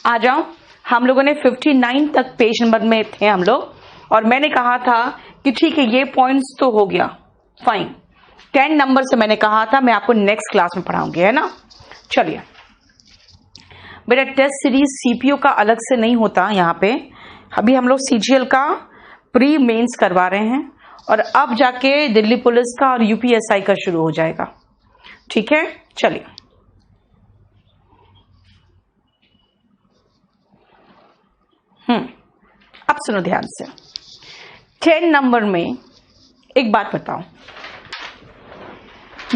आ जाओ। हम लोगों ने 59 तक पेज नंबर में थे हम लोग, और मैंने कहा था कि ठीक है ये पॉइंट्स तो हो गया, फाइन। 10 नंबर से मैंने कहा था मैं आपको नेक्स्ट क्लास में पढ़ाऊंगी, है ना। चलिए बेटा, टेस्ट सीरीज सीपीओ का अलग से नहीं होता यहाँ पे। अभी हम लोग सीजीएल का प्री मेंस करवा रहे हैं, और अब जाके दिल्ली पुलिस का और यूपीएसआई का शुरू हो जाएगा, ठीक है। चलिए अब सुनो ध्यान से। 10 नंबर में एक बात बताओ,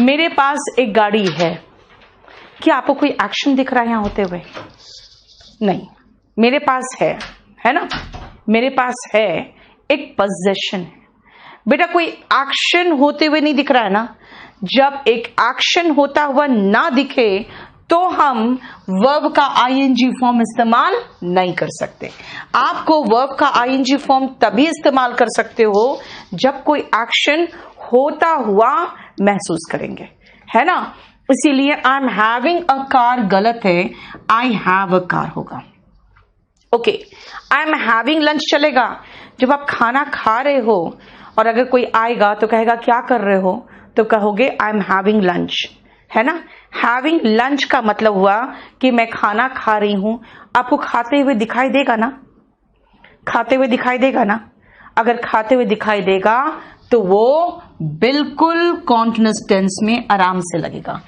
मेरे पास एक गाड़ी है, क्या आपको कोई एक्शन दिख रहा है यहां होते हुए? नहीं, मेरे पास है ना, मेरे पास है, एक पोजेशन है। बेटा कोई एक्शन होते हुए नहीं दिख रहा है ना। जब एक एक्शन होता हुआ ना दिखे तो हम वर्ब का आईएनजी फॉर्म इस्तेमाल नहीं कर सकते। आपको वर्ब का आईएनजी फॉर्म तभी इस्तेमाल कर सकते हो जब कोई एक्शन होता हुआ महसूस करेंगे, है ना। इसीलिए I am having a car गलत है, आई हैव अ कार होगा। Okay, I am having lunch चलेगा जब आप खाना खा रहे हो, और अगर कोई आएगा तो कहेगा क्या कर रहे हो, तो कहोगे आई एम हैविंग लंच, है ना। हैविंग लंच का मतलब हुआ कि मैं खाना खा रही हूं। आपको खाते हुए दिखाई देगा ना, खाते हुए दिखाई देगा ना। अगर खाते हुए दिखाई देगा तो वो बिल्कुल कॉन्टिन्यूअस टेंस में आराम से लगेगा,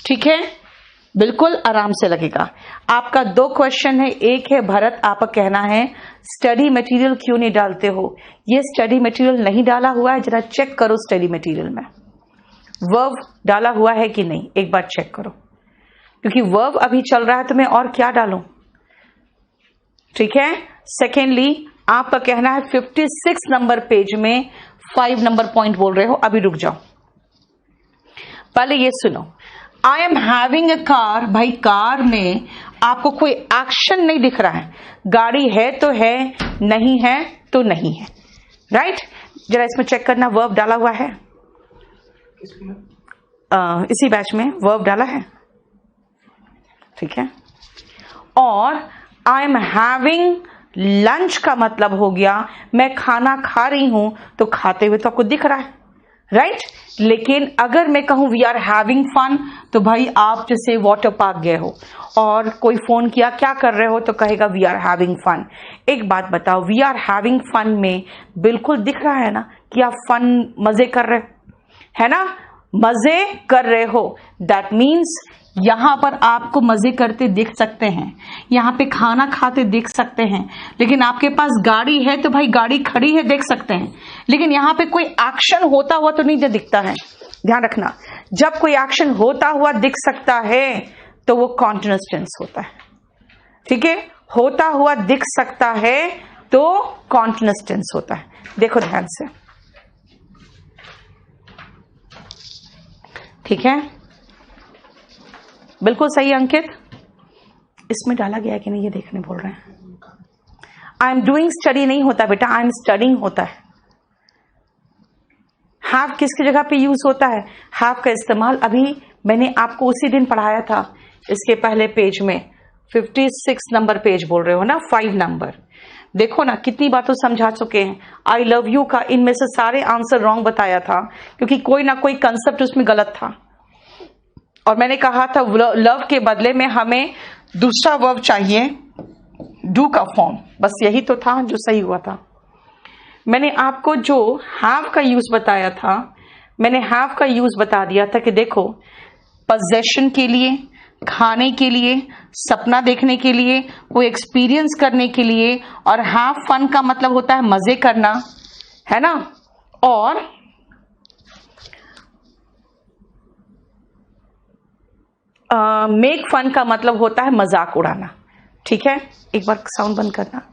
ठीक है, बिल्कुल आराम से लगेगा। आपका 2 क्वेश्चन है। एक है भरत, आपका कहना है स्टडी मटेरियल क्यों नहीं डालते हो। ये स्टडी मटेरियल नहीं डाला हुआ है, जरा चेक करो स्टडी मटेरियल में वर्ब डाला हुआ है कि नहीं, एक बार चेक करो, क्योंकि वर्ब अभी चल रहा है तो मैं और क्या डालूं, ठीक है। सेकेंडली आपका कहना है 56 नंबर पेज में 5 नंबर पॉइंट बोल रहे हो। अभी रुक जाओ, पहले ये सुनो। I am having a car, भाई कार में आपको कोई एक्शन नहीं दिख रहा है। गाड़ी है तो है, नहीं है तो नहीं है, राइट। जरा इसमें चेक करना वर्ब डाला हुआ है, इसी बैच में वर्ब डाला है, ठीक है। और आई एम हैविंग लंच का मतलब हो गया मैं खाना खा रही हूं, तो खाते हुए तो आपको दिख रहा है, राइट। लेकिन अगर मैं कहूं वी आर हैविंग फन, तो भाई आप जैसे वाटर पार्क गए हो और कोई फोन किया क्या कर रहे हो, तो कहेगा वी आर हैविंग फन। एक बात बताओ, वी आर हैविंग फन में बिल्कुल दिख रहा है ना कि आप फन मजे कर रहे हो, है ना, मजे कर रहे हो। दैट मीन्स यहां पर आपको मजे करते दिख सकते हैं, यहां पे खाना खाते दिख सकते हैं, लेकिन आपके पास गाड़ी है तो भाई गाड़ी खड़ी है देख सकते हैं, लेकिन यहां पे कोई एक्शन होता हुआ तो नहीं दिखता है। ध्यान रखना, जब कोई एक्शन होता हुआ दिख सकता है तो वो कॉन्टिन्यूअस टेंस होता है, ठीक है। होता हुआ दिख सकता है तो कॉन्टिन्यूअस टेंस होता है। देखो ध्यान से, ठीक है, बिल्कुल सही अंकित। इसमें डाला गया है कि नहीं ये देखने बोल रहे हैं। आई एम डूइंग स्टडी नहीं होता बेटा, आई एम स्टडिंग होता है। हैव किसकी जगह पे यूज होता है? हैव का इस्तेमाल अभी मैंने आपको उसी दिन पढ़ाया था, इसके पहले पेज में 56 नंबर पेज बोल रहे हो ना, 5 नंबर। देखो ना कितनी बातों समझा चुके हैं। आई लव यू का इनमें से सारे आंसर रॉन्ग बताया था, क्योंकि कोई ना कोई कंसेप्ट उसमें गलत था, और मैंने कहा था लव के बदले में हमें दूसरा वर्ब चाहिए, डू का फॉर्म, बस यही तो था जो सही हुआ था। मैंने आपको जो हैव का यूज बताया था, मैंने हैव का यूज बता दिया था कि देखो पोजेशन के लिए, खाने के लिए, सपना देखने के लिए, कोई एक्सपीरियंस करने के लिए, और हैव फन का मतलब होता है मजे करना, है ना। और मेक फन का मतलब होता है मजाक उड़ाना, ठीक है। एक बार साउंड बंद करना।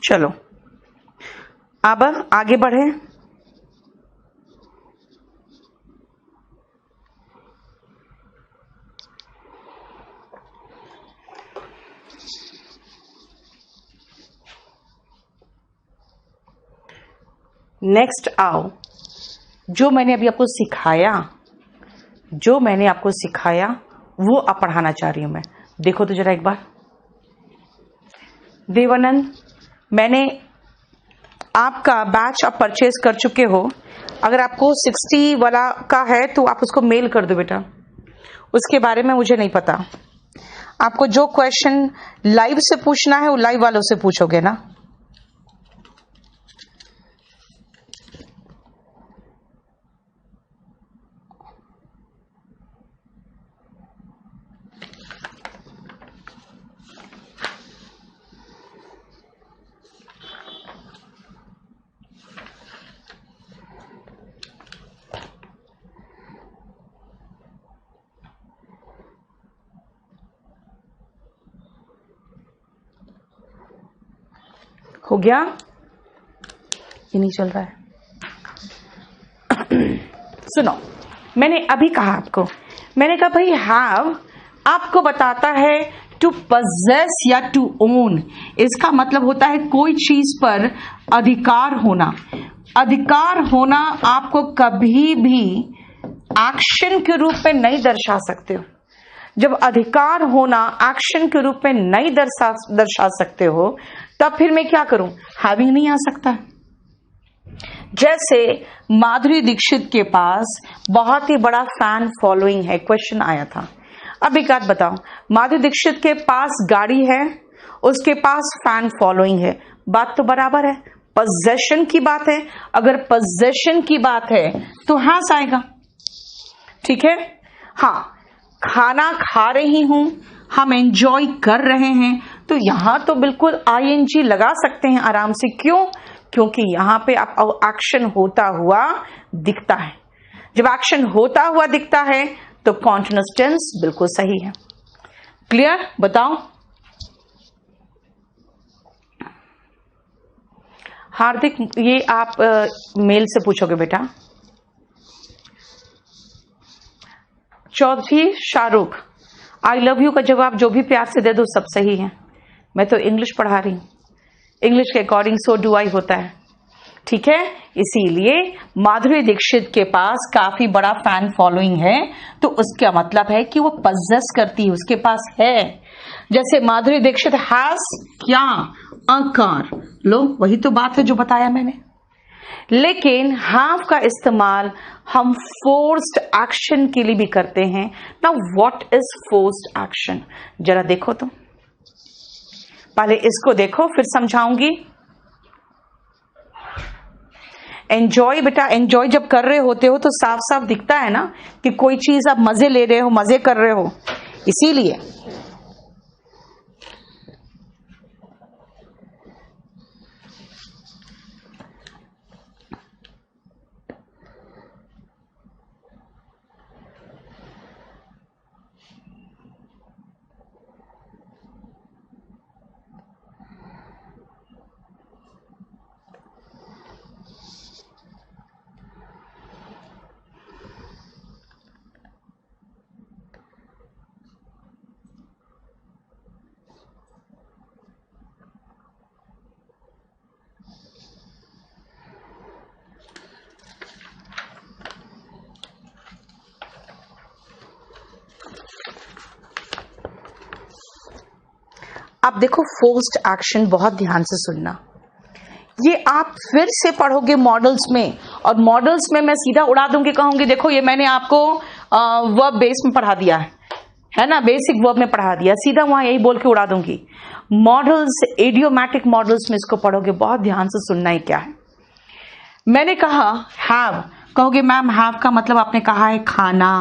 चलो अब आगे बढ़े। नेक्स्ट आओ, जो मैंने अभी आपको सिखाया वो अब पढ़ाना चाह रही हूं मैं। देखो तो जरा एक बार। देवानंद, मैंने आपका बैच आप परचेज कर चुके हो। अगर आपको 60 वाला का है तो आप उसको मेल कर दो बेटा, उसके बारे में मुझे नहीं पता। आपको जो क्वेश्चन लाइव से पूछना है वो लाइव वालों से पूछोगे ना। हो गया? ये नहीं चल रहा है। सुनो, मैंने अभी कहा आपको, मैंने कहा भाई हैव आपको बताता है टू पजेस या टू ओन। इसका मतलब होता है कोई चीज पर अधिकार होना। अधिकार होना आपको कभी भी एक्शन के रूप में नहीं दर्शा सकते हो। जब अधिकार होना एक्शन के रूप में नहीं दर्शा सकते हो, तब फिर मैं क्या करूं? हैविंग नहीं आ सकता। जैसे माधुरी दीक्षित के पास बहुत ही बड़ा फैन फॉलोइंग है, क्वेश्चन आया था। अब एक बात बताओ, माधुरी दीक्षित के पास गाड़ी है, उसके पास फैन फॉलोइंग है, बात तो बराबर है। पोजेशन की बात है, अगर पोजेशन की बात है तो हास आएगा, ठीक है। हाँ, खाना खा रही हूं, हम एंजॉय कर रहे हैं, तो यहां तो बिल्कुल आईएनजी लगा सकते हैं आराम से। क्यों? क्योंकि यहां पे आप एक्शन होता हुआ दिखता है। जब एक्शन होता हुआ दिखता है तो कॉन्टिन्यूअस टेंस बिल्कुल सही है। क्लियर? बताओ। हार्दिक, ये आप मेल से पूछोगे बेटा। Chaudhary Shahrukh, I love you का जवाब जो भी प्यार से दे दो सब सही है। मैं तो इंग्लिश पढ़ा रही हूं, इंग्लिश के अकॉर्डिंग सो डू आई होता है, ठीक है। इसीलिए माधुरी दीक्षित के पास काफी बड़ा फैन फॉलोइंग है, तो उसका मतलब है कि वो पजेस करती है, उसके पास है। जैसे माधुरी दीक्षित हैज क्या? A car. लो, वही तो बात है जो बताया मैंने। लेकिन हैव का इस्तेमाल हम फोर्स्ड एक्शन के लिए भी करते हैं ना। What is forced action? जरा देखो तो, पहले इसको देखो फिर समझाऊंगी। एंजॉय बेटा, एंजॉय जब कर रहे होते हो तो साफ साफ दिखता है ना कि कोई चीज आप मजे ले रहे हो, मजे कर रहे हो, इसीलिए। आप देखो, फोर्स्ड एक्शन, बहुत ध्यान से सुनना। ये आप फिर से पढ़ोगे मॉडल्स में, और मॉडल्स में मैं सीधा उड़ा दूंगी, कहूंगी देखो ये मैंने आपको वर्ब बेस में पढ़ा दिया है ना, बेसिक वर्ब में पढ़ा दिया, सीधा वहां यही बोल के उड़ा दूंगी। मॉडल्स, इडियोमैटिक मॉडल्स में इसको पढ़ोगे, बहुत ध्यान से सुनना है क्या है। मैंने कहा हैव, कहोगे मैम हैव का मतलब आपने कहा है खाना,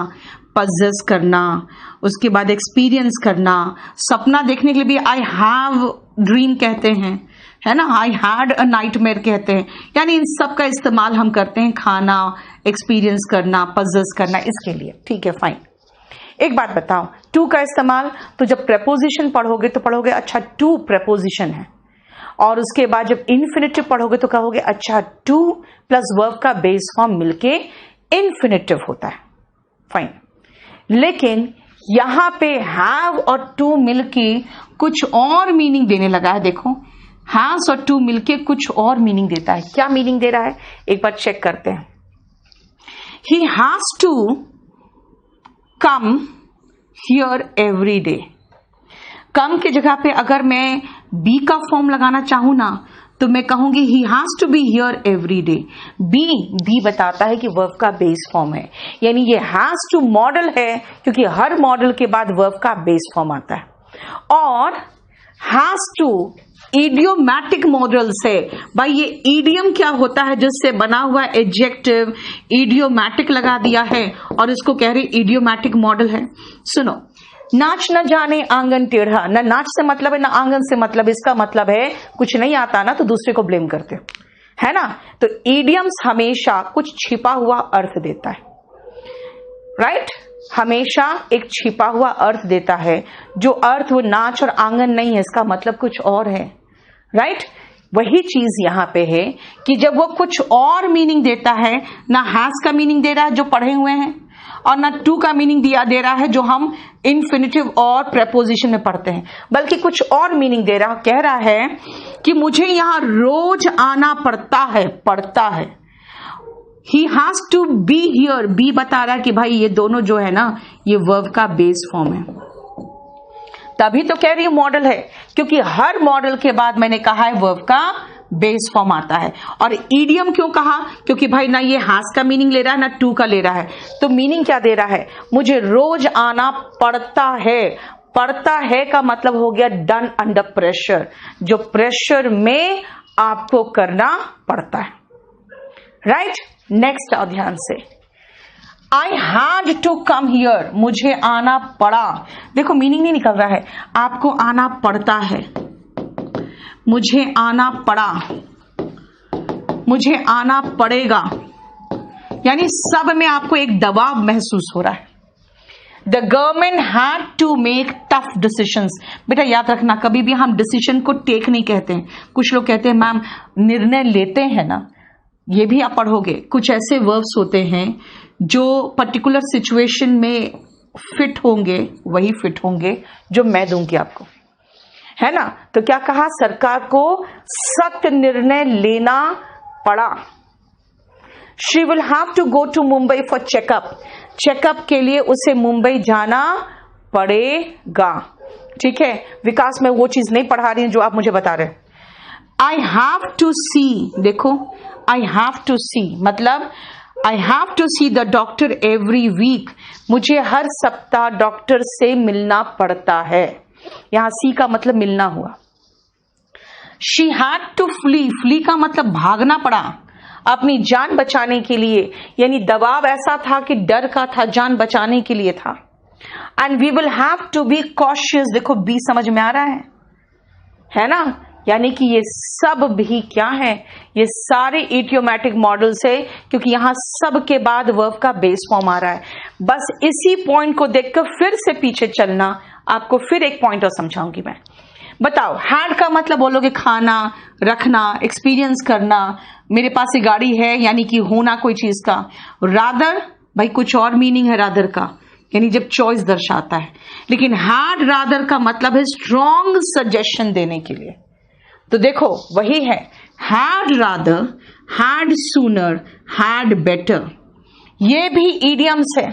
पजेस करना, उसके बाद एक्सपीरियंस करना, सपना देखने के लिए भी आई हैव ड्रीम कहते हैं, है ना, आई हैड अ नाइटमेयर कहते हैं। यानी इन सब का इस्तेमाल हम करते हैं खाना, एक्सपीरियंस करना, पजेस करना, इसके लिए, ठीक है, फाइन। एक बात बताओ, टू का इस्तेमाल तो जब प्रेपोजिशन पढ़ोगे तो पढ़ोगे अच्छा टू प्रेपोजिशन है, और उसके बाद जब इन्फिनेटिव पढ़ोगे तो कहोगे अच्छा टू प्लस वर्ब का बेस फॉर्म मिलके इन्फिनेटिव होता है, फाइन। लेकिन यहां पे हैव और टू मिलके कुछ और मीनिंग देने लगा है। देखो हैज और टू मिलके कुछ और मीनिंग देता है। क्या मीनिंग दे रहा है एक बार चेक करते हैं। He has to come here every day. Come की जगह पे अगर मैं बी का फॉर्म लगाना चाहूं ना तो मैं कहूंगी he has to be here every day. Be बताता है कि वर्ब का बेस फॉर्म है, यानी ये हैज टू मॉडल है क्योंकि हर मॉडल के बाद वर्ब का बेस फॉर्म आता है। और हैज टू इडियोमैटिक मॉडल्स है। भाई ये इडियम क्या होता है, जिससे बना हुआ एडजेक्टिव इडियोमैटिक लगा दिया है और इसको कह रहे इडियोमैटिक मॉडल है। सुनो, नाच न जाने आंगन टेढ़ा, ना नाच से मतलब है ना आंगन से मतलब। इसका मतलब है कुछ नहीं आता ना तो दूसरे को ब्लेम करते है ना। तो इडियम्स हमेशा कुछ छिपा हुआ अर्थ देता है, राइट? हमेशा एक छिपा हुआ अर्थ देता है, जो अर्थ वो नाच और आंगन नहीं है, इसका मतलब कुछ और है, राइट? वही चीज यहां पे है कि जब वो कुछ और मीनिंग देता है, ना हैज का मीनिंग दे रहा है जो पढ़े हुए हैं, और ना टू का मीनिंग दे रहा है जो हम इन्फिनेटिव और प्रेपोजिशन में पढ़ते हैं, बल्कि कुछ और मीनिंग दे रहा, कह रहा है कि मुझे यहां रोज आना पड़ता है। He has to be here. Be बता रहा है कि भाई ये दोनों जो है ना ये वर्ब का बेस फॉर्म है। तभी तो कह रही हूं मॉडल है, क्योंकि हर मॉडल के बाद मैंने कहा है वर्ब का बेस फॉर्म आता है। और ईडियम क्यों कहा, क्योंकि भाई ना ये हैज का मीनिंग ले रहा है ना टू का ले रहा है। तो मीनिंग क्या दे रहा है, मुझे रोज आना पड़ता है। पड़ता है का मतलब हो गया डन अंडर प्रेशर, जो प्रेशर में आपको करना पड़ता है, राइट? नेक्स्ट आओ ध्यान से, I had to come here, मुझे आना पड़ा। देखो मीनिंग नहीं निकल रहा है, आपको आना पड़ता है, मुझे आना पड़ा, मुझे आना पड़ेगा, यानी सब में आपको एक दबाव महसूस हो रहा है। The government had to make tough decisions. बेटा याद रखना, कभी भी हम डिसीजन को टेक नहीं कहते हैं। कुछ लोग कहते हैं मैम निर्णय लेते हैं ना, ये भी आप पढ़ोगे। कुछ ऐसे वर्ब्स होते हैं जो पर्टिकुलर सिचुएशन में फिट होंगे, वही फिट होंगे जो मैं दूंगी आपको, है ना। तो क्या कहा, सरकार को सख्त निर्णय लेना पड़ा। She will have to go to Mumbai for checkup. Checkup के लिए उसे मुंबई जाना पड़ेगा। ठीक है, विकास में वो चीज नहीं पढ़ा रही हूं जो आप मुझे बता रहे हैं। आई हैव टू सी, देखो आई हैव टू सी मतलब I have to see the doctor every week. मुझे हर सप्ताह डॉक्टर से मिलना पड़ता है। यहां सी का मतलब मिलना हुआ। She had to flee, flee का मतलब भागना पड़ा अपनी जान बचाने के लिए, यानी दबाव ऐसा था कि डर का था, जान बचाने के लिए था। And we will have to be cautious. देखो बी समझ में आ रहा है ना, यानी कि ये सब भी क्या है, ये सारे इडियोमैटिक मॉडल्स है, क्योंकि यहां सब के बाद वर्ब का बेस फॉर्म आ रहा है। बस इसी पॉइंट को देखकर फिर से पीछे चलना, आपको फिर एक पॉइंट और समझाऊंगी मैं। बताओ, हैड का मतलब बोलोगे खाना, रखना, एक्सपीरियंस करना। मेरे पास ये गाड़ी है यानी कि होना कोई चीज का। रादर, भाई कुछ और मीनिंग है रादर का, यानी जब चॉइस दर्शाता है। लेकिन हैड रादर का मतलब है स्ट्रॉन्ग सजेशन देने के लिए। तो देखो वही है, had rather, had sooner, had better. ये भी इडियम्स है,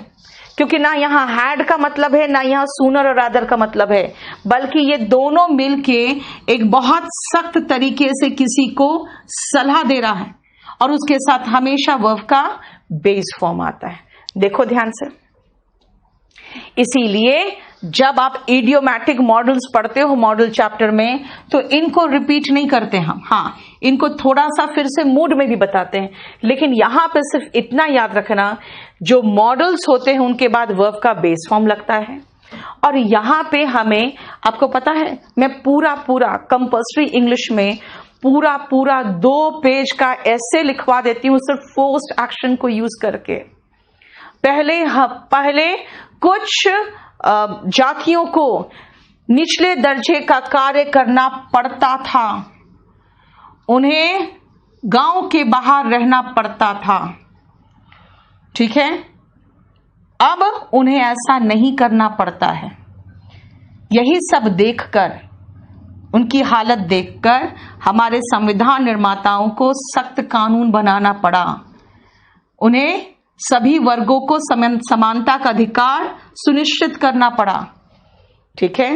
क्योंकि ना यहां हैड का मतलब है ना यहां सूनर और रादर का मतलब है, बल्कि ये दोनों मिलके एक बहुत सख्त तरीके से किसी को सलाह दे रहा है, और उसके साथ हमेशा वर्ब का बेस फॉर्म आता है। देखो ध्यान से, इसीलिए जब आप इडियोमैटिक मॉडल्स पढ़ते हो मॉडल चैप्टर में, तो इनको रिपीट नहीं करते हम। हाँ, इनको थोड़ा सा फिर से मूड में भी बताते हैं, लेकिन यहां पे सिर्फ इतना याद रखना, जो मॉडल्स होते हैं उनके बाद वर्ब का बेस फॉर्म लगता है। और यहां पे हमें, आपको पता है, मैं पूरा कंपल्सरी इंग्लिश में पूरा 2 पेज का ऐसे लिखवा देती हूं सिर्फ पोस्ट एक्शन को यूज करके। पहले कुछ जातियों को निचले दर्जे का कार्य करना पड़ता था, उन्हें गांव के बाहर रहना पड़ता था, ठीक है। अब उन्हें ऐसा नहीं करना पड़ता है। यही सब देखकर, उनकी हालत देखकर हमारे संविधान निर्माताओं को सख्त कानून बनाना पड़ा। उन्हें सभी वर्गों को समानता का अधिकार सुनिश्चित करना पड़ा, ठीक है।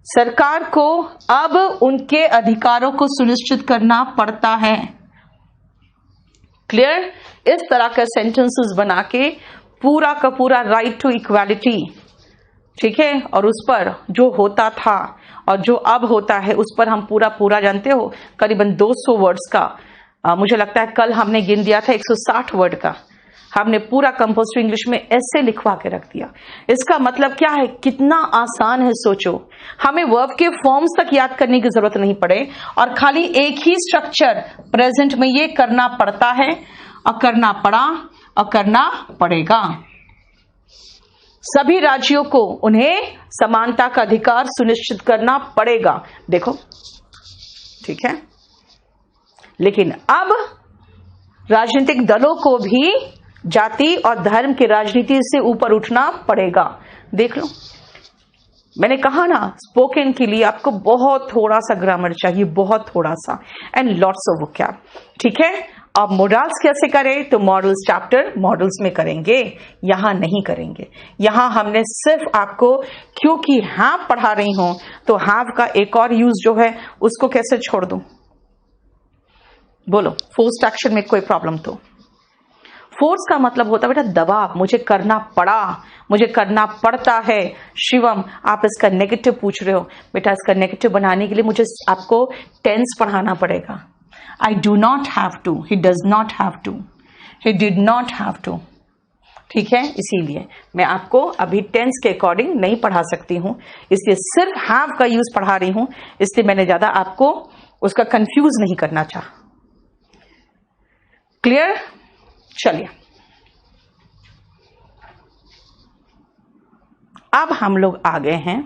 सरकार को अब उनके अधिकारों को सुनिश्चित करना पड़ता है। क्लियर? इस तरह का सेंटेंसेस बना के पूरा का पूरा राइट टू इक्वालिटी, ठीक है, और उस पर जो होता था और जो अब होता है उस पर हम पूरा जानते हो, करीबन 200 वर्ड्स का मुझे लगता है कल हमने गिन दिया था 160 वर्ड का हमने पूरा कंपोजिट इंग्लिश में ऐसे लिखवा के रख दिया। इसका मतलब क्या है, कितना आसान है। सोचो, हमें वर्ब के फॉर्म्स तक याद करने की जरूरत नहीं पड़े और खाली एक ही स्ट्रक्चर प्रेजेंट में ये करना पड़ता है और करना पड़ा और करना पड़ेगा। सभी राज्यों को उन्हें समानता का अधिकार सुनिश्चित करना पड़ेगा। देखो, ठीक है। लेकिन अब राजनीतिक दलों को भी जाति और धर्म की राजनीति से ऊपर उठना पड़ेगा। देख लो, मैंने कहा ना, स्पोकन के लिए आपको बहुत थोड़ा सा ग्रामर चाहिए, बहुत थोड़ा सा, एंड लॉट्स ऑफ वोकैब, ठीक है। अब मॉडल्स कैसे करें, तो मॉडल्स चैप्टर मॉडल्स में करेंगे, यहां नहीं करेंगे। यहां हमने सिर्फ आपको, क्योंकि हैव पढ़ा रही हूं तो हैव का एक और यूज जो है उसको कैसे छोड़ दूं, बोलो। फोर्स्ड एक्शन में कोई प्रॉब्लम तो फोर्स का मतलब होता है बेटा दबाव, मुझे करना पड़ा, मुझे करना पड़ता है। शिवम, आप इसका नेगेटिव पूछ रहे हो, बेटा इसका नेगेटिव बनाने के लिए मुझे आपको टेंस पढ़ाना पड़ेगा। I do not have to, he does not have to, he did not have to, ठीक है। इसीलिए मैं आपको अभी टेंस के अकॉर्डिंग नहीं पढ़ा सकती हूं, इसलिए सिर्फ हैव का यूज पढ़ा रही हूं, इसलिए मैंने ज्यादा आपको उसका कंफ्यूज नहीं करना चाहा। क्लियर? चलिए, अब हम लोग आ गए हैं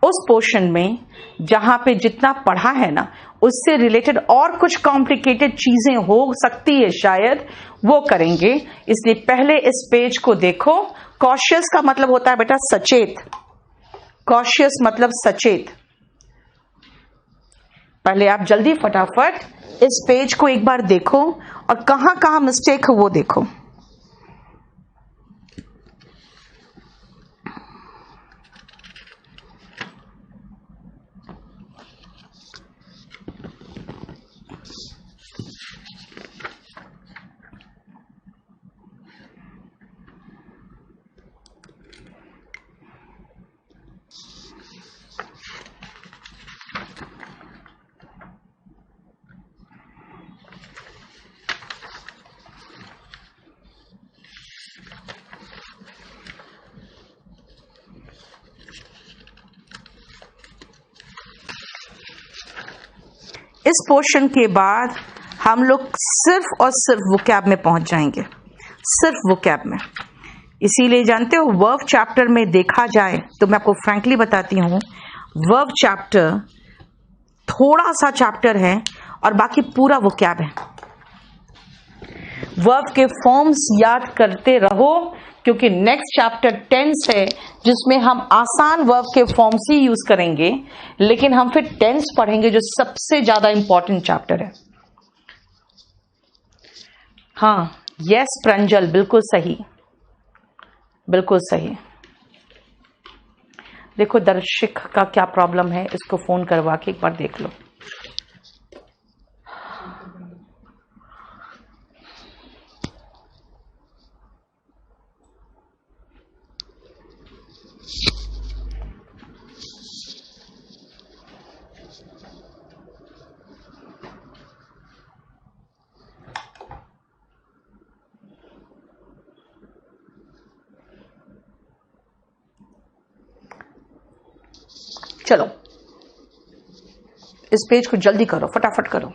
उस पोर्शन में जहां पे जितना पढ़ा है ना उससे रिलेटेड और कुछ कॉम्प्लिकेटेड चीजें हो सकती है, शायद वो करेंगे। इसलिए पहले इस पेज को देखो। कॉशियस का मतलब होता है बेटा सचेत, कॉशियस मतलब सचेत। पहले आप जल्दी फटाफट इस पेज को एक बार देखो और कहां कहां मिस्टेक हो वो देखो। इस पोर्शन के बाद हम लोग सिर्फ और सिर्फ वोकैब में पहुंच जाएंगे, सिर्फ वोकैब में। इसीलिए जानते हो, वर्ब चैप्टर में देखा जाए तो मैं आपको फ्रैंकली बताती हूं, वर्ब चैप्टर थोड़ा सा चैप्टर है और बाकी पूरा वोकैब है। वर्ब के फॉर्म्स याद करते रहो, क्योंकि नेक्स्ट चैप्टर टेंस है जिसमें हम आसान वर्ब के फॉर्म्स ही यूज करेंगे, लेकिन हम फिर टेंस पढ़ेंगे जो सबसे ज्यादा इंपॉर्टेंट चैप्टर है। हाँ, यस प्रंजल, बिल्कुल सही, बिल्कुल सही। देखो दर्शक का क्या प्रॉब्लम है, इसको फोन करवा के एक बार देख लो। चलो इस पेज को जल्दी करो, फटाफट करो।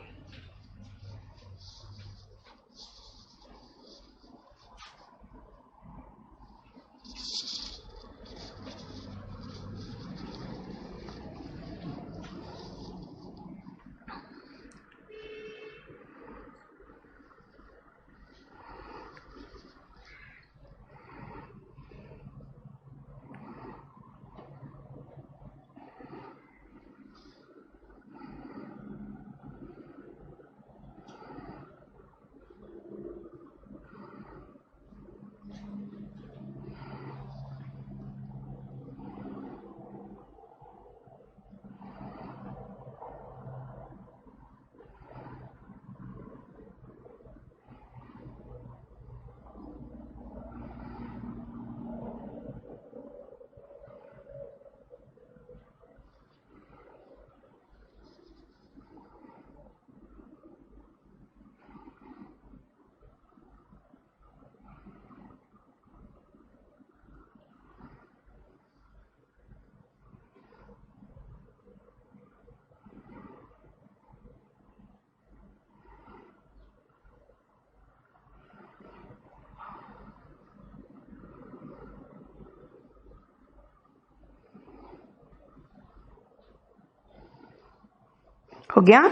हो गया?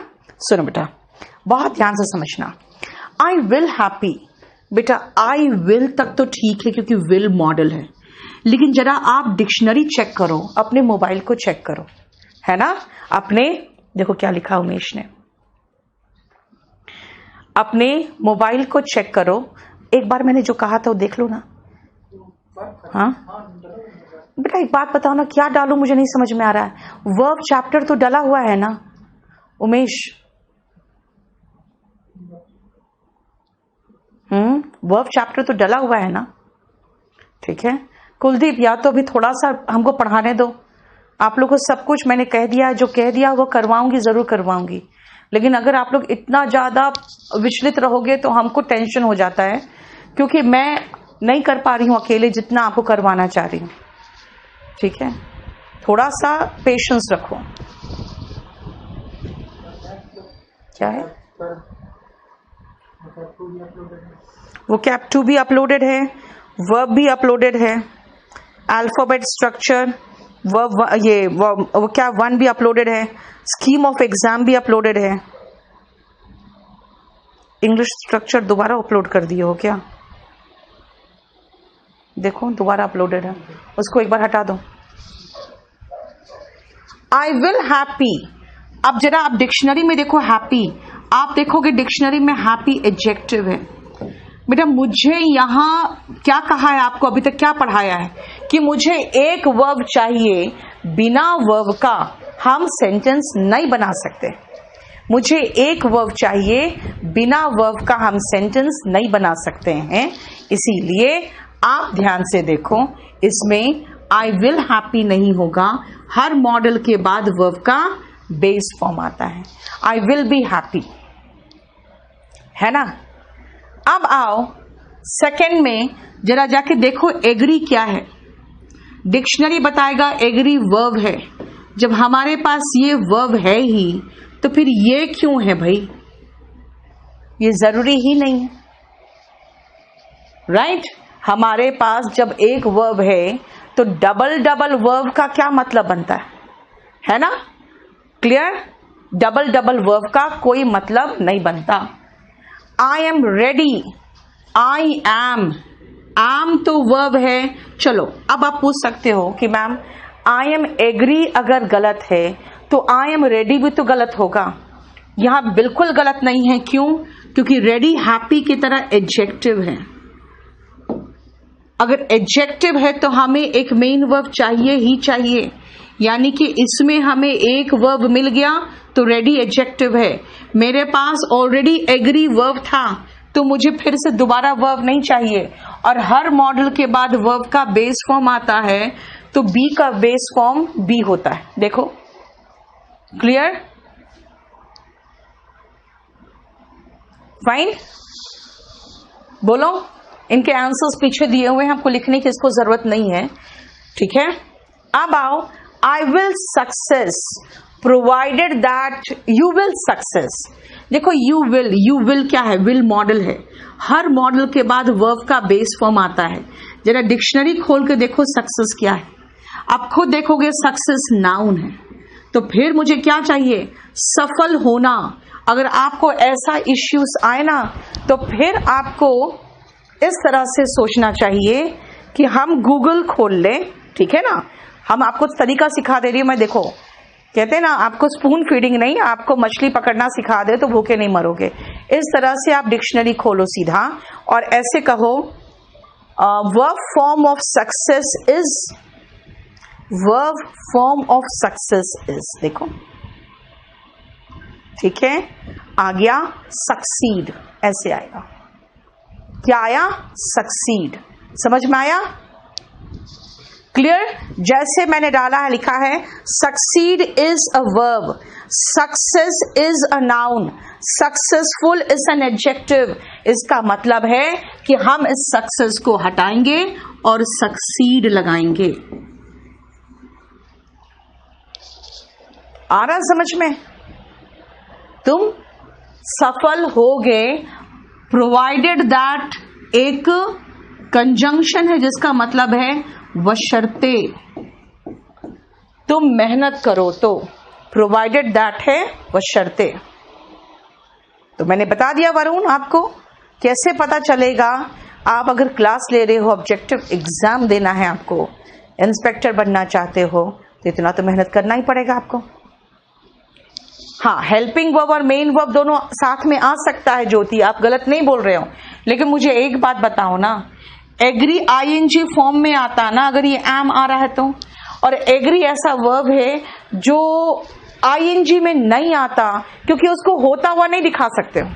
सुनो बेटा, बहुत ध्यान से समझना। आई विल हैप्पी, बेटा आई विल तक तो ठीक है क्योंकि विल मॉडल है, लेकिन जरा आप डिक्शनरी चेक करो, अपने मोबाइल को चेक करो, है ना? अपने देखो क्या लिखा उमेश ने, अपने मोबाइल को चेक करो। एक बार मैंने जो कहा था वो देख लो ना। हाँ बेटा एक बात बताओ ना, क्या डालूं मुझे नहीं समझ में आ रहा है। वर्ब चैप्टर तो डला हुआ है ना उमेश? वर्ब चैप्टर तो डला हुआ है ना? ठीक है कुलदीप, या तो अभी थोड़ा सा हमको पढ़ाने दो। आप लोग को सब कुछ मैंने कह दिया, जो कह दिया वो करवाऊंगी, जरूर करवाऊंगी, लेकिन अगर आप लोग इतना ज्यादा विचलित रहोगे तो हमको टेंशन हो जाता है, क्योंकि मैं नहीं कर पा रही हूं अकेले जितना आपको करवाना चाह रही हूं। ठीक है, थोड़ा सा पेशेंस रखो। क्या है? वो कैप 2 भी अपलोडेड है, वर्ब भी अपलोडेड है, अल्फाबेट स्ट्रक्चर वर्ब ये वो क्या 1 भी अपलोडेड है, स्कीम ऑफ एग्जाम भी अपलोडेड है। इंग्लिश स्ट्रक्चर दोबारा अपलोड कर दिए हो क्या? देखो दोबारा अपलोडेड है, उसको एक बार हटा दो। आई विल हैप्पी, अब जरा आप डिक्शनरी में देखो हैप्पी, आप देखोगे डिक्शनरी में हैप्पी एडजेक्टिव है। बेटा मुझे यहां क्या कहा है आपको, अभी तक क्या पढ़ाया है कि मुझे एक वर्ब चाहिए, बिना वर्ब का हम सेंटेंस नहीं बना सकते। मुझे एक वर्ब चाहिए, बिना वर्ब का हम सेंटेंस नहीं बना सकते हैं। इसीलिए आप ध्यान से देखो, इसमें आई विल हैप्पी नहीं होगा, हर मॉडल के बाद वर्ब का बेस फॉर्म आता है। आई विल बी हैप्पी, है ना? अब आओ सेकंड में जरा जाके देखो एग्री क्या है। डिक्शनरी बताएगा एग्री वर्ब है। जब हमारे पास ये वर्ब है ही तो फिर ये क्यों है भाई? ये जरूरी ही नहीं है, राइट? हमारे पास जब एक वर्ब है तो डबल डबल वर्ब का क्या मतलब बनता है ना? क्लियर? डबल डबल वर्ब का कोई मतलब नहीं बनता। I am ready, I am तो वर्ब है। चलो अब आप पूछ सकते हो कि मैम आई एम एग्री अगर गलत है तो आई एम रेडी भी तो गलत होगा। यहां बिल्कुल गलत नहीं है। क्यों? क्योंकि रेडी हैप्पी की तरह एडजेक्टिव है। अगर एडजेक्टिव है तो हमें एक मेन वर्ब चाहिए ही चाहिए, यानी कि इसमें हमें एक वर्ब मिल गया तो रेडी एडजेक्टिव है। मेरे पास ऑलरेडी एग्री वर्ब था तो मुझे फिर से दोबारा वर्ब नहीं चाहिए, और हर मॉडल के बाद वर्ब का बेस फॉर्म आता है तो बी का बेस फॉर्म बी होता है। देखो क्लियर? फाइन, बोलो। इनके आंसर्स पीछे दिए हुए हैं, हमको लिखने की इसको जरूरत नहीं है। ठीक है, अब आओ I will success provided that you will success. देखो यू विल क्या है? विल मॉडल है। हर मॉडल के बाद वर्ब का बेस फॉर्म आता है। जरा डिक्शनरी खोल के देखो सक्सेस क्या है। आप खुद देखोगे सक्सेस नाउन है। तो फिर मुझे क्या चाहिए? सफल होना। अगर आपको ऐसा इश्यूज आए ना तो फिर आपको इस तरह से सोचना चाहिए कि हम गूगल खोल लें। ठीक है ना? हम आपको तरीका सिखा दे रही हूं मैं। देखो कहते हैं ना, आपको स्पून फीडिंग नहीं, आपको मछली पकड़ना सिखा दे तो भूखे नहीं मरोगे। इस तरह से आप डिक्शनरी खोलो सीधा और ऐसे कहो verb form of success is, verb form of success is. देखो ठीक है, आ गया सक्सीड, ऐसे आएगा। क्या आया? सक्सीड। समझ में आया? क्लियर? जैसे मैंने डाला है, लिखा है succeed is a verb, success is a noun, successful is an adjective. इसका मतलब है कि हम इस सक्सेस को हटाएंगे और सक्सीड लगाएंगे। आ रहा समझ में? तुम सफल होगे प्रोवाइडेड दैट एक कंजंक्शन है जिसका मतलब है बशर्ते तुम मेहनत करो तो। प्रोवाइडेड दैट है वो शर्ते। तो मैंने बता दिया वरुण आपको कैसे पता चलेगा। आप अगर क्लास ले रहे हो, ऑब्जेक्टिव एग्जाम देना है आपको, इंस्पेक्टर बनना चाहते हो, तो इतना तो मेहनत करना ही पड़ेगा आपको। हाँ, हेल्पिंग वर्ब और मेन वर्ब दोनों साथ में आ सकता है ज्योति, आप गलत नहीं बोल रहे हो। लेकिन मुझे एक बात बताओ ना, एग्री आईएनजी फॉर्म में आता ना अगर ये एम आ रहा है तो, और एग्री ऐसा वर्ब है जो आईएनजी में नहीं आता क्योंकि उसको होता हुआ नहीं दिखा सकते हो,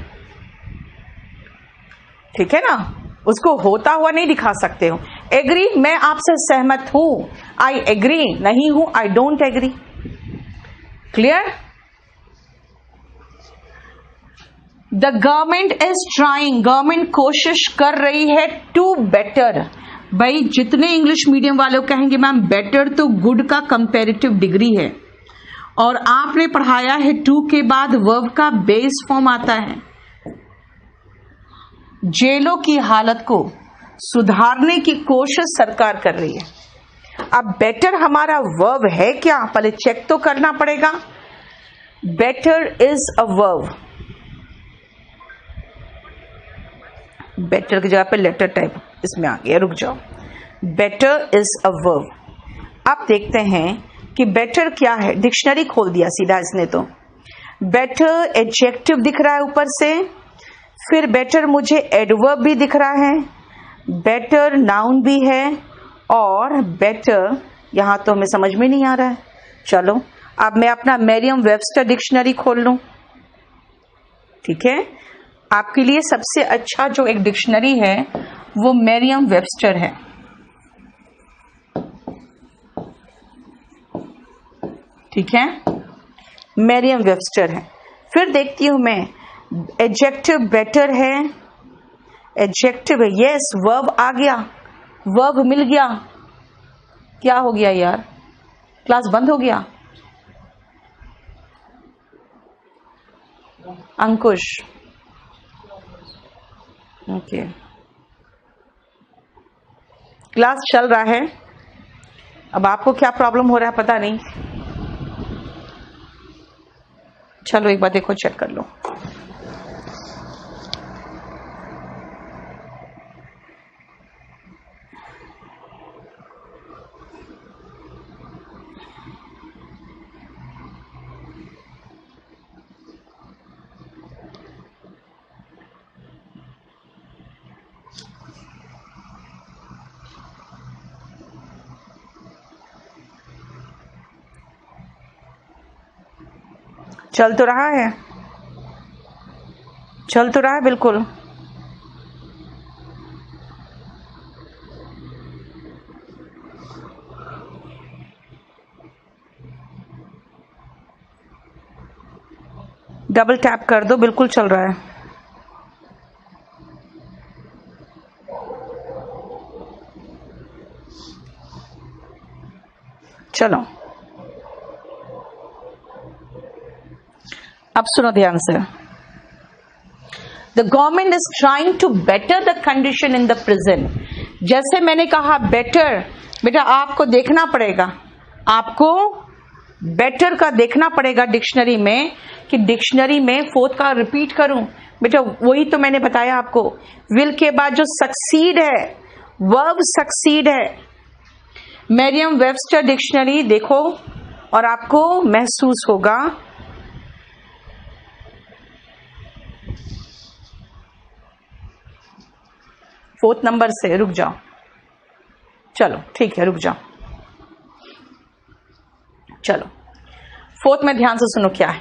ठीक है ना, उसको होता हुआ नहीं दिखा सकते हो। एग्री, मैं आपसे सहमत हूं, आई एग्री, नहीं हूं I don't agree. Clear? The government is trying, government कोशिश कर रही है टू बेटर। भाई जितने इंग्लिश मीडियम वाले कहेंगे मैम बेटर तो गुड का कंपैरेटिव डिग्री है, और आपने पढ़ाया है टू के बाद वर्ब का बेस फॉर्म आता है। जेलों की हालत को सुधारने की कोशिश सरकार कर रही है। अब बेटर हमारा वर्ब है क्या, पहले चेक तो करना पड़ेगा। Better is a verb, better की जगह पे लेटर टाइप इसमें आ गया, रुक जाओ। Better is a verb. अब देखते हैं कि बेटर क्या है, डिक्शनरी खोल दिया सीधा इसने तो। बेटर एडजेक्टिव दिख रहा है ऊपर से, फिर बेटर मुझे एडवर्ब भी दिख रहा है, बेटर नाउन भी है, और बेटर यहां तो हमें समझ में नहीं आ रहा है। चलो अब मैं अपना मेरियम वेबस्टर डिक्शनरी खोल लूं, ठीक है। आपके लिए सबसे अच्छा जो एक डिक्शनरी है वो मेरियम वेबस्टर है, ठीक है, मेरियम वेबस्टर है। फिर देखती हूं मैं एडजेक्टिव बेटर है, एडजेक्टिव है, यस वर्ब आ गया, वर्ब मिल गया। क्या हो गया यार, क्लास बंद हो गया? अंकुश, ओके, क्लास चल रहा है। अब आपको क्या प्रॉब्लम हो रहा है पता नहीं, चलो एक बार देखो, चेक कर लो। चल तो रहा है, चल तो रहा है बिल्कुल। डबल टैप कर दो, बिल्कुल चल रहा है। चलो अब सुनो ध्यान से। The government is trying to better the condition in the present. जैसे मैंने कहा बेटर, बेटा आपको देखना पड़ेगा, आपको बेटर का देखना पड़ेगा डिक्शनरी में, कि डिक्शनरी में फोर्थ का रिपीट करूं बेटा, वही तो मैंने बताया आपको। विल के बाद जो सक्सीड है, वर्ब सक्सीड है। मेरियम वेबस्टर डिक्शनरी देखो और आपको महसूस होगा। फोर्थ नंबर से रुक जाओ, चलो ठीक है रुक जाओ, चलो फोर्थ में ध्यान से सुनो क्या है।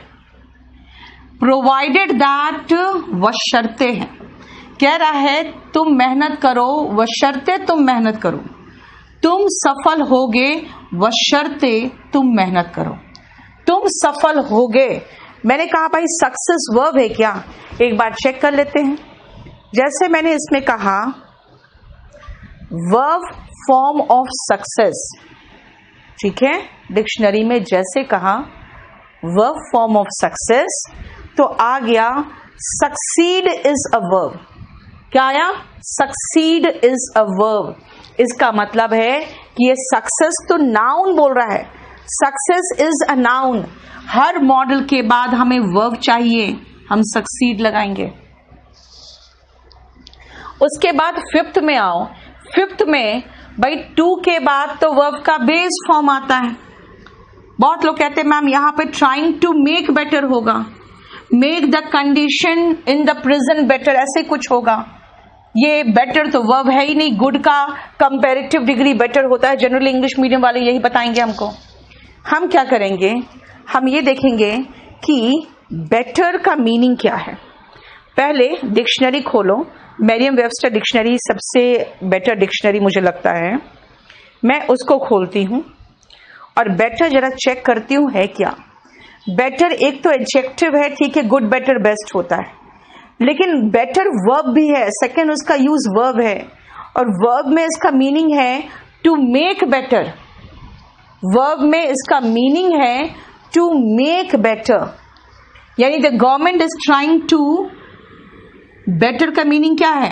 प्रोवाइडेड दैट वह शर्तें हैं, कह रहा है तुम मेहनत करो वह शर्तें तुम मेहनत करो, तुम सफल होगे वह शर्तें तुम मेहनत करो, तुम सफल होगे। मैंने कहा भाई सक्सेस वर्ब है क्या, एक बार चेक कर लेते हैं। जैसे मैंने इसमें कहा वर्ब फॉर्म ऑफ सक्सेस, ठीक है, डिक्शनरी में जैसे कहा वर्ब फॉर्म ऑफ सक्सेस, तो आ गया सक्सीड इज अ वर्ब। क्या आया? Succeed is a verb. इसका मतलब है कि ये सक्सेस तो नाउन बोल रहा है, success is a noun, her model के बाद हमें वर्ब चाहिए, हम सक्सीड लगाएंगे। उसके बाद फिफ्थ में आओ। फिफ्थ में भाई टू के बाद तो वर्ब का बेस फॉर्म आता है। बहुत लोग कहते हैं मैम यहाँ पे ट्राइंग टू मेक बेटर होगा, make the condition in the present better, ऐसे कुछ होगा। ये बेटर तो वर्ब है ही नहीं, गुड का कंपैरेटिव डिग्री बेटर होता है। जनरल इंग्लिश मीडियम वाले यही बताएंगे हमको। हम क्या करेंगे, हम ये देखेंगे कि बेटर का मीनिंग क्या है। पहले डिक्शनरी खोलो, मैरियम वेबस्टर डिक्शनरी सबसे बेटर डिक्शनरी मुझे लगता है। मैं उसको खोलती हूँ और बेटर जरा चेक करती हूँ है क्या। बेटर एक तो एडजेक्टिव है, ठीक है, गुड बेटर बेस्ट होता है, लेकिन बेटर वर्ब भी है, सेकंड उसका यूज वर्ब है, और वर्ब में इसका मीनिंग है टू मेक बेटर। वर्ब में इसका मीनिंग है टू मेक बेटर, यानी the government is trying to, better का मीनिंग क्या है,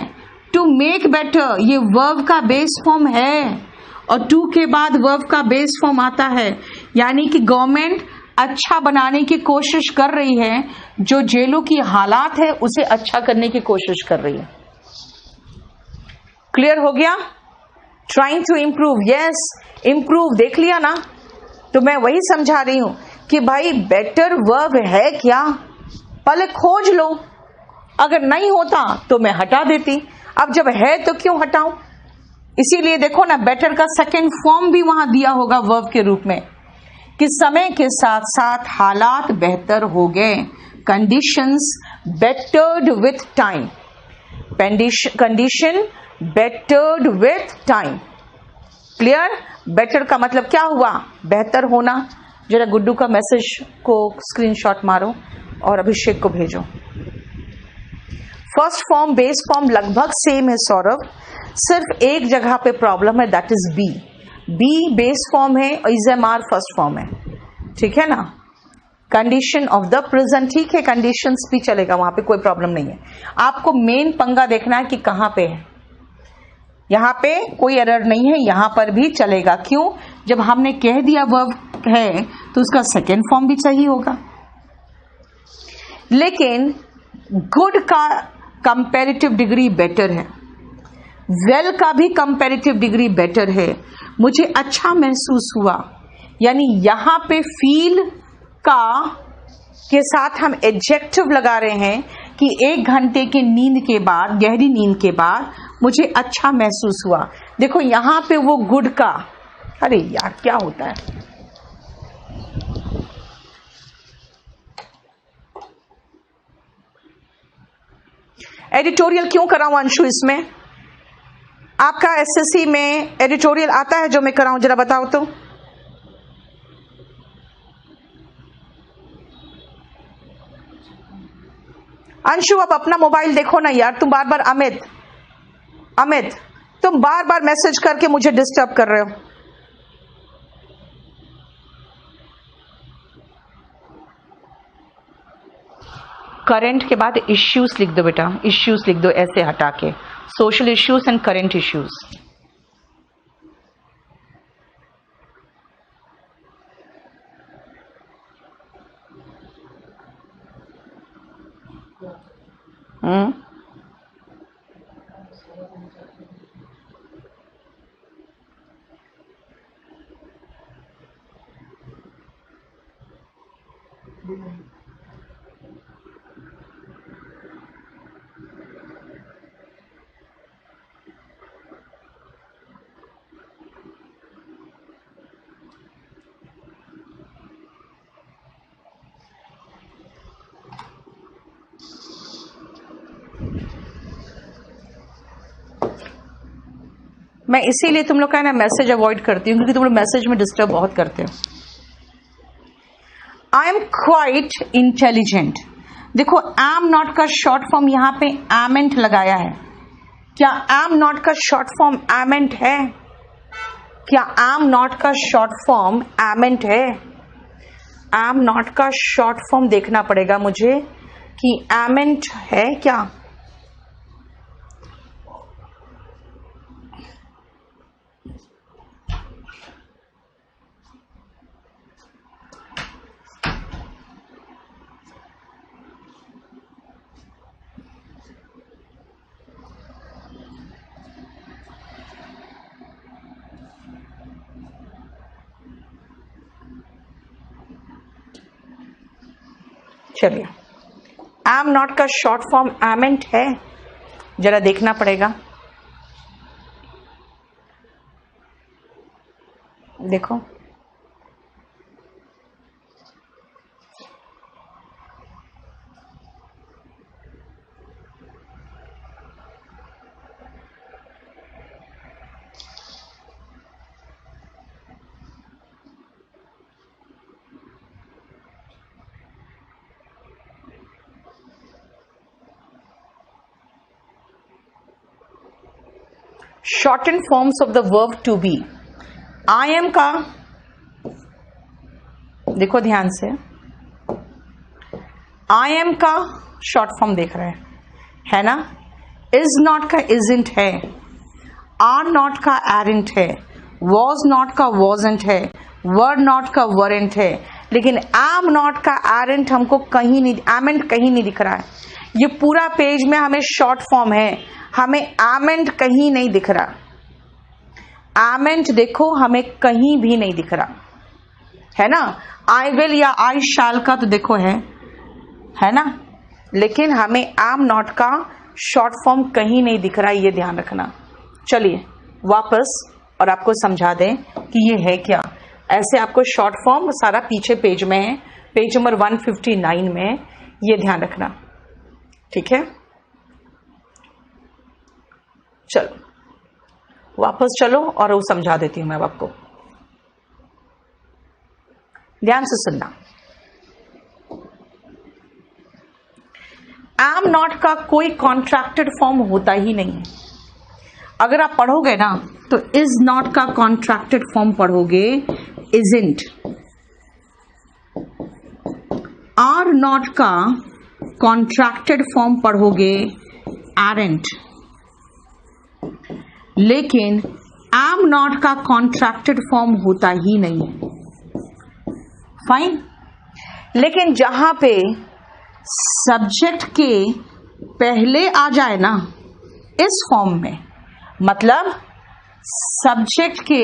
टू मेक बेटर। ये वर्ब का बेस फॉर्म है और टू के बाद वर्ब का बेस फॉर्म आता है, यानी कि गवर्नमेंट अच्छा बनाने की कोशिश कर रही है, जो जेलों की हालात है उसे अच्छा करने की कोशिश कर रही है। क्लियर हो गया? Trying to improve, yes improve, देख लिया ना। तो मैं वही समझा रही हूं कि भाई बेटर वर्ब है क्या, पहले खोज लो, अगर नहीं होता तो मैं हटा देती, अब जब है तो क्यों हटाऊं। इसीलिए देखो ना, बेटर का सेकंड फॉर्म भी वहां दिया होगा वर्ब के रूप में, कि समय के साथ साथ हालात बेहतर हो गए, conditions battered with time, condition battered with time. Clear? Better का मतलब क्या हुआ, बेहतर होना। जरा गुड्डू का मैसेज को स्क्रीनशॉट मारो और अभिषेक को भेजो। फर्स्ट फॉर्म बेस फॉर्म लगभग सेम है सौरभ, सिर्फ एक जगह पे प्रॉब्लम है, that is be. Be base form है, इजएमआर फर्स्ट फॉर्म है, ठीक है ना। कंडीशन ऑफ द प्रेजेंट, ठीक है, कंडीशंस भी चलेगा, वहां पे कोई प्रॉब्लम नहीं है। आपको मेन पंगा देखना है कि कहां पे है, यहां पे कोई एरर नहीं है, यहां पर भी चलेगा। क्यों? जब हमने कह दिया वर्ब है तो उसका सेकेंड फॉर्म भी चाहिए होगा। लेकिन गुड का कंपैरेटिव डिग्री बेटर है, वेल का भी कंपैरेटिव डिग्री बेटर है, मुझे अच्छा महसूस हुआ, यानी यहां पे फील का के साथ हम एडजेक्टिव लगा रहे हैं कि 1 घंटे की नींद के बाद, गहरी नींद के बाद मुझे अच्छा महसूस हुआ। देखो यहां पे वो गुड का, अरे यार क्या होता है, एडिटोरियल क्यों कराऊं अंशु? इसमें आपका एसएससी में एडिटोरियल आता है जो मैं कराऊं, जरा बताओ तो। अंशु आप अपना मोबाइल देखो ना यार, तुम बार बार अमित तुम बार बार मैसेज करके मुझे डिस्टर्ब कर रहे हो। करंट के बाद इश्यूज लिख दो बेटा, इश्यूज लिख दो ऐसे हटा के, social issues and current issues. मैं इसीलिए तुम लोग का ना मैसेज अवॉइड करती हूँ, क्योंकि तुम लोग मैसेज में डिस्टर्ब बहुत करते हो। आई एम क्वाइट इंटेलिजेंट, देखो एम नॉट का शॉर्ट फॉर्म यहां पे एमेंट लगाया है। क्या एम नॉट का शॉर्ट फॉर्म एमेंट है? क्या एम नॉट का शॉर्ट फॉर्म एमेंट है? एम नॉट का शॉर्ट फॉर्म देखना पड़ेगा मुझे कि एमेंट है क्या। चलिए, एम नॉट का शॉर्ट फॉर्म एमेंट है, जरा देखना पड़ेगा। देखो, shorten forms of the verb to be. I am का देखो ध्यान से, आई एम का शॉर्ट फॉर्म देख रहे हैं, है ना। इज नॉट का इजंट है, आर नॉट का एरेंट है, वॉज नॉट का वॉजेंट है, वर नॉट का वरेंट है, लेकिन एम नॉट का एरेंट हमको कहीं नहीं, एमेंट कहीं नहीं दिख रहा है। ये पूरा पेज में हमें शॉर्ट फॉर्म है, हमें एमेंट कहीं नहीं दिख रहा। एमेंट देखो हमें कहीं भी नहीं दिख रहा, है ना। आई विल या आई शैल का तो देखो है ना, लेकिन हमें एम नॉट का शॉर्ट फॉर्म कहीं नहीं दिख रहा, ये ध्यान रखना। चलिए वापस और आपको समझा दें कि ये है क्या। ऐसे आपको शॉर्ट फॉर्म सारा पीछे पेज में है, पेज नंबर 159 में, ये ध्यान रखना, ठीक है। चलो वापस चलो और वो समझा देती हूं मैं आपको, ध्यान से सुनना। एम नॉट का कोई कॉन्ट्रैक्टेड फॉर्म होता ही नहीं है। अगर आप पढ़ोगे ना तो इज नॉट का कॉन्ट्रैक्टेड फॉर्म पढ़ोगे इजंट, आर नॉट का कॉन्ट्रैक्टेड फॉर्म पढ़ोगे एरेंट, लेकिन एम नॉट का कॉन्ट्रैक्टेड फॉर्म होता ही नहीं है। फाइन। लेकिन जहां पे सब्जेक्ट के पहले आ जाए ना इस फॉर्म में, मतलब सब्जेक्ट के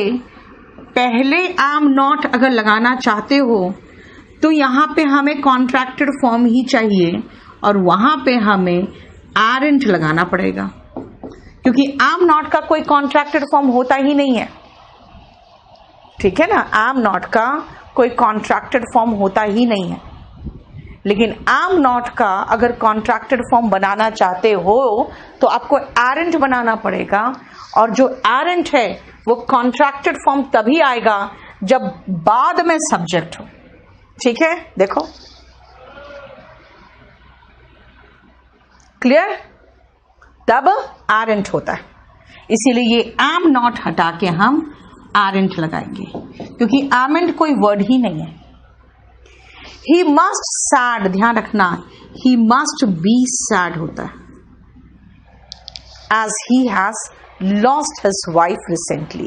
पहले एम नॉट अगर लगाना चाहते हो तो यहां पे हमें कॉन्ट्रैक्टेड फॉर्म ही चाहिए और वहां पे हमें एरेंट लगाना पड़ेगा, क्योंकि एम नॉट का कोई कॉन्ट्रैक्टेड फॉर्म होता ही नहीं है, ठीक है ना। एम नॉट का कोई कॉन्ट्रैक्टेड फॉर्म होता ही नहीं है, लेकिन एम नॉट का अगर कॉन्ट्रैक्टेड फॉर्म बनाना चाहते हो तो आपको एरेंट बनाना पड़ेगा, और जो एरेंट है वो कॉन्ट्रैक्टेड फॉर्म तभी आएगा जब बाद में सब्जेक्ट हो, ठीक है। देखो क्लियर, तब एरेंट होता है, इसीलिए ये एम नॉट हटा के हम एरेंट लगाएंगे, क्योंकि एमेंट कोई वर्ड ही नहीं है। ही मस्ट सैड, ध्यान रखना, ही मस्ट बी सैड होता है, as he has lost his wife recently.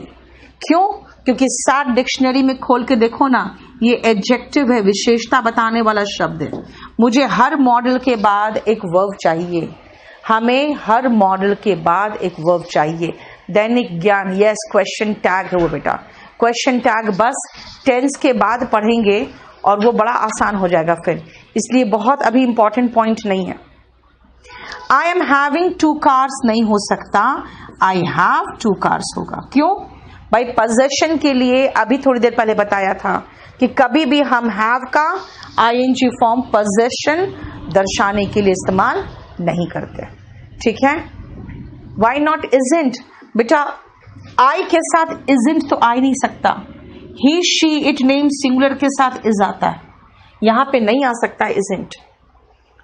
क्यों? क्योंकि सैड डिक्शनरी में खोल के देखो ना, ये एडजेक्टिव है, विशेषता बताने वाला शब्द है। मुझे हर मॉडल के बाद एक वर्ब चाहिए, हमें हर मॉडल के बाद एक वर्ब चाहिए। दैनिक ज्ञान, यस, क्वेश्चन टैग है वो बेटा, क्वेश्चन टैग बस टेंस के बाद पढ़ेंगे और वो बड़ा आसान हो जाएगा फिर, इसलिए बहुत अभी इंपॉर्टेंट पॉइंट नहीं है। आई एम हैविंग 2 कार्स नहीं हो सकता, आई हैव 2 कार्स होगा। क्यों भाई? पोजेशन के लिए अभी थोड़ी देर पहले बताया था कि कभी भी हम हैव का आईएनजी फॉर्म पोजेशन दर्शाने के लिए इस्तेमाल नहीं करते, ठीक है। Why not isn't? बेटा आई के साथ इजंट तो आ ही नहीं सकता, ही शी इट नेम सिंगुलर के साथ इज आता है, यहां पे नहीं आ सकता इजंट।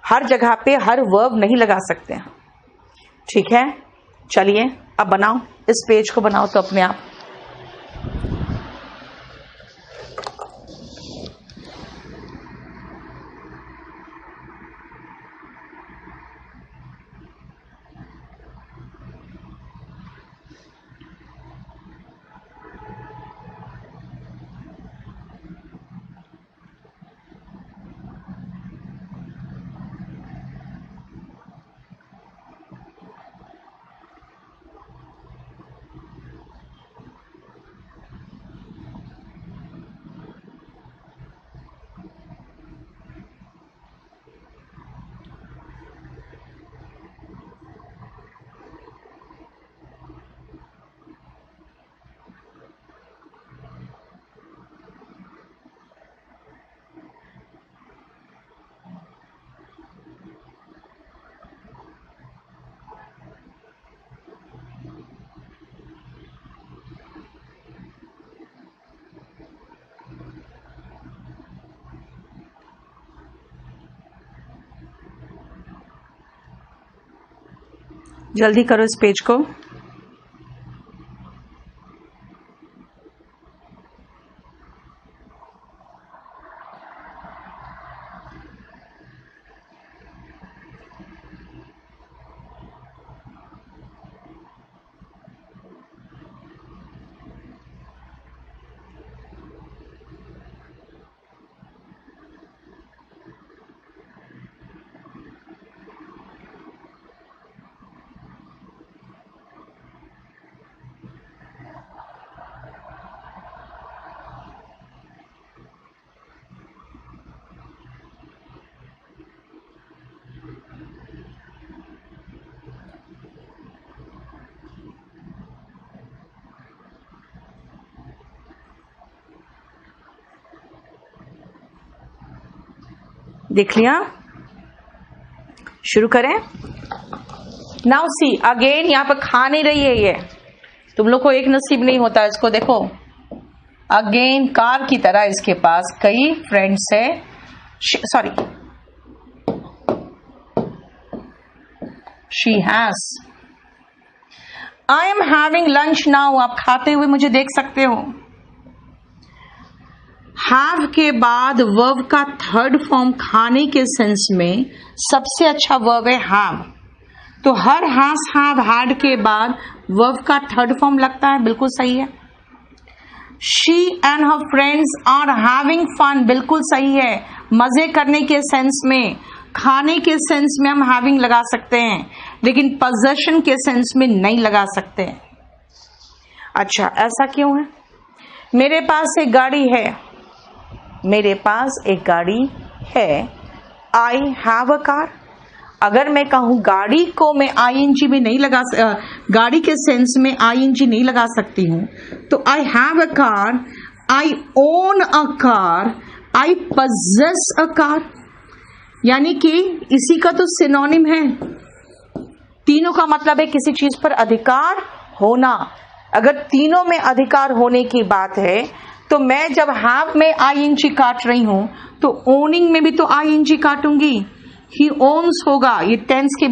हर जगह पे हर वर्ब नहीं लगा सकते हैं, ठीक है। चलिए अब बनाओ, इस पेज को बनाओ तो अपने आप। जल्दी करो इस पेज को। देख लिया? शुरू करें। नाउ सी अगेन, यहां पर खा नहीं रही है ये, तुम लोग को एक नसीब नहीं होता। इसको देखो, अगेन कार की तरह इसके पास कई फ्रेंड्स है। Sorry, she has. I am having lunch now, आप खाते हुए मुझे देख सकते हो। हैव के बाद वर्ब का थर्ड फॉर्म खाने के सेंस में सबसे अच्छा वर्ब है हैव। तो हर हैज हैव हैड के बाद वर्ब का थर्ड फॉर्म लगता है, बिल्कुल सही है। She and her friends are having fun, बिल्कुल सही है। मजे करने के सेंस में, खाने के सेंस में हम हैविंग लगा सकते हैं, लेकिन पोजेशन के सेंस में नहीं लगा सकते। अच्छा, ऐसा क्यों है? मेरे पास एक गाड़ी है, मेरे पास एक गाड़ी है। I have a car. अगर मैं कहूं गाड़ी को मैं आईएनजी में नहीं लगा, गाड़ी के सेंस में आईएनजी नहीं लगा सकती हूं, तो I have a car, I own a car, I possess a car, यानी कि इसी का तो सिनोनिम है। तीनों का मतलब है किसी चीज पर अधिकार होना। अगर तीनों में अधिकार होने की बात है, तो मैं जब हैव में आईएनजी काट रही हूं, तो ओनिंग में भी तो आईएनजी काटूंगी। ही ओन्स होगा, ये टेंस के